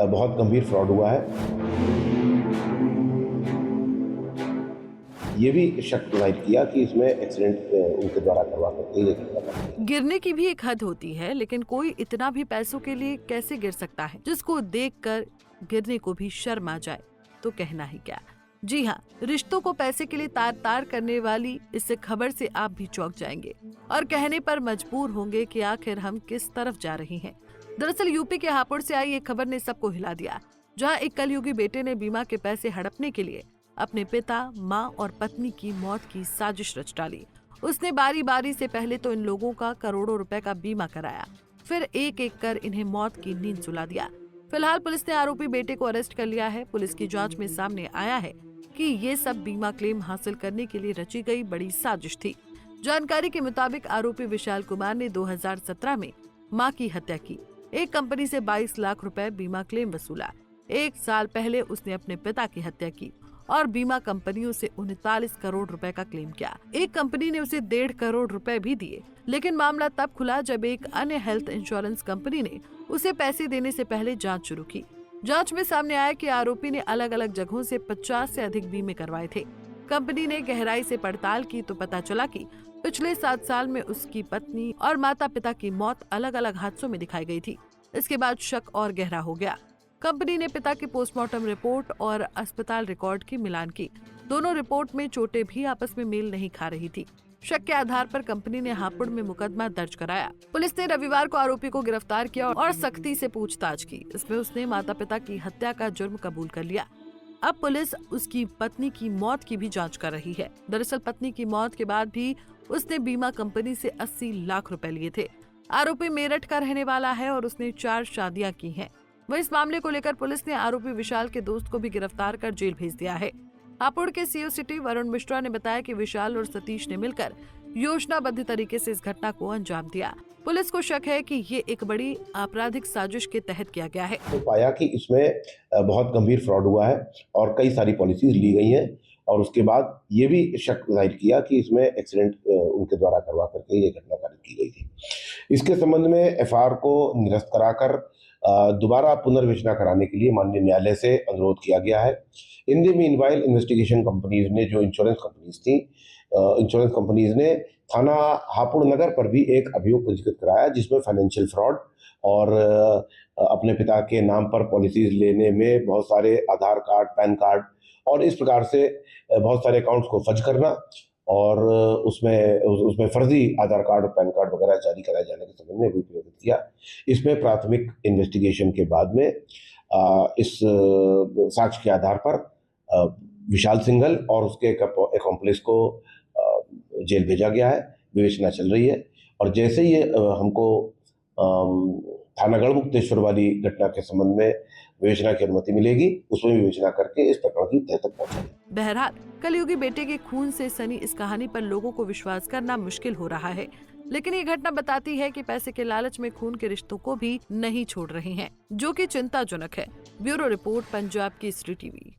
बहुत गंभीर फ्रॉड हुआ है। ये भी शक जाहिर किया कि इसमें एक्सीडेंट उनके द्वारा करवा करके ये घटना घटी है। गिरने की भी एक हद होती है, लेकिन कोई इतना भी पैसों के लिए कैसे गिर सकता है जिसको देखकर गिरने को भी शर्म आ जाए, तो कहना ही क्या। जी हाँ, रिश्तों को पैसे के लिए तार तार करने वाली इस खबर से आप भी चौंक जाएंगे और कहने पर मजबूर होंगे कि आखिर हम किस तरफ जा रहे हैं। दरअसल यूपी के हापुड़ से आई एक खबर ने सबको हिला दिया, जहाँ एक कलयुगी बेटे ने बीमा के पैसे हड़पने के लिए अपने पिता, माँ और पत्नी की मौत की साजिश रच डाली। उसने बारी बारी से पहले तो इन लोगों का करोड़ों रुपए का बीमा कराया, फिर एक एक कर इन्हें मौत की नींद सुला दिया। फिलहाल पुलिस ने आरोपी बेटे को अरेस्ट कर लिया है। पुलिस की जांच में सामने आया है कि ये सब बीमा क्लेम हासिल करने के लिए रची गई बड़ी साजिश थी। जानकारी के मुताबिक आरोपी विशाल कुमार ने 2017 में मां की हत्या की। एक कंपनी से 22 लाख रुपए बीमा क्लेम वसूला। एक साल पहले उसने अपने पिता की हत्या की और बीमा कंपनियों से 39 करोड़ रुपए का क्लेम किया। एक कंपनी ने उसे 1.5 करोड़ रुपए भी दिए, लेकिन मामला तब खुला जब एक अन्य हेल्थ इंश्योरेंस कंपनी ने उसे पैसे देने से पहले जांच शुरू की। जांच में सामने आया कि आरोपी ने अलग अलग जगहों से 50 से अधिक बीमे करवाए थे। कंपनी ने गहराई से पड़ताल की तो पता चला कि पिछले 7 साल में उसकी पत्नी और माता पिता की मौत अलग अलग हादसों में दिखाई गई थी। इसके बाद शक और गहरा हो गया। कंपनी ने पिता की पोस्टमार्टम रिपोर्ट और अस्पताल रिकॉर्ड की मिलान की। दोनों रिपोर्ट में चोटें भी आपस में मेल नहीं खा रही थी। शक के आधार पर कंपनी ने हापुड़ में मुकदमा दर्ज कराया। पुलिस ने रविवार को आरोपी को गिरफ्तार किया और सख्ती से पूछताछ की। इसमें उसने माता पिता की हत्या का जुर्म कबूल कर लिया। अब पुलिस उसकी पत्नी की मौत की भी जांच कर रही है। दरअसल पत्नी की मौत के बाद भी उसने बीमा कंपनी से 80 लाख रुपए लिए थे। आरोपी मेरठ का रहने वाला है और उसने 4 शादियां की हैं। वह इस मामले को लेकर पुलिस ने आरोपी विशाल के दोस्त को भी गिरफ्तार कर जेल भेज दिया है। हापुड़ के सीओ सिटी वरुण मिश्रा ने बताया कि विशाल और सतीश ने मिलकर योजनाबद्ध तरीके से इस घटना को अंजाम दिया। पुलिस को शक है कि ये एक बड़ी आपराधिक साजिश के तहत किया गया है। तो पाया कि इसमें बहुत गंभीर फ्रॉड हुआ है और कई सारी पॉलिसीज ली गई हैं और उसके बाद ये भी शक जाहिर किया कि इसमें एक्सीडेंट उनके द्वारा करवा करके ये घटना घटित की गई थी। इसके संबंध में एफआईआर को निरस्त कराकर दोबारा पुनर्विवेचना कराने के लिए माननीय न्यायालय से अनुरोध किया गया है। In the meanwhile investigation companies ने जो इंश्योरेंस कंपनीज थी, इंश्योरेंस कंपनीज ने थाना हापुड़ नगर पर भी एक अभियोग पंजीकृत कराया, जिसमें फाइनेंशियल फ्रॉड और अपने पिता के नाम पर पॉलिसीज लेने में बहुत सारे आधार कार्ड, पैन कार्ड और इस प्रकार से बहुत सारे अकाउंट्स को फर्ज करना और उसमें फर्जी आधार कार्ड और पैन कार्ड वगैरह जारी कराए जाने के संबंध में भी प्रेरित किया। इसमें प्राथमिक इन्वेस्टिगेशन के बाद में इस साक्ष्य के आधार पर विशाल सिंघल और उसके एकम्प्लिस को जेल भेजा गया है। विवेचना चल रही है और जैसे ही हमको थाना गढ़मुक्तेश्वर वाली घटना के संबंध में विवेचना की अनुमति मिलेगी, उसमें विवेचना करके इस प्रकरण की तह तक पहुंचेंगे। बहरहाल कलयुगी बेटे के खून से सनी इस कहानी पर लोगों को विश्वास करना मुश्किल हो रहा है, लेकिन ये घटना बताती है कि पैसे के लालच में खून के रिश्तों को भी नहीं छोड़ रहे हैं, जो कि चिंताजनक है। Bureau report, Punjab Kesari TV.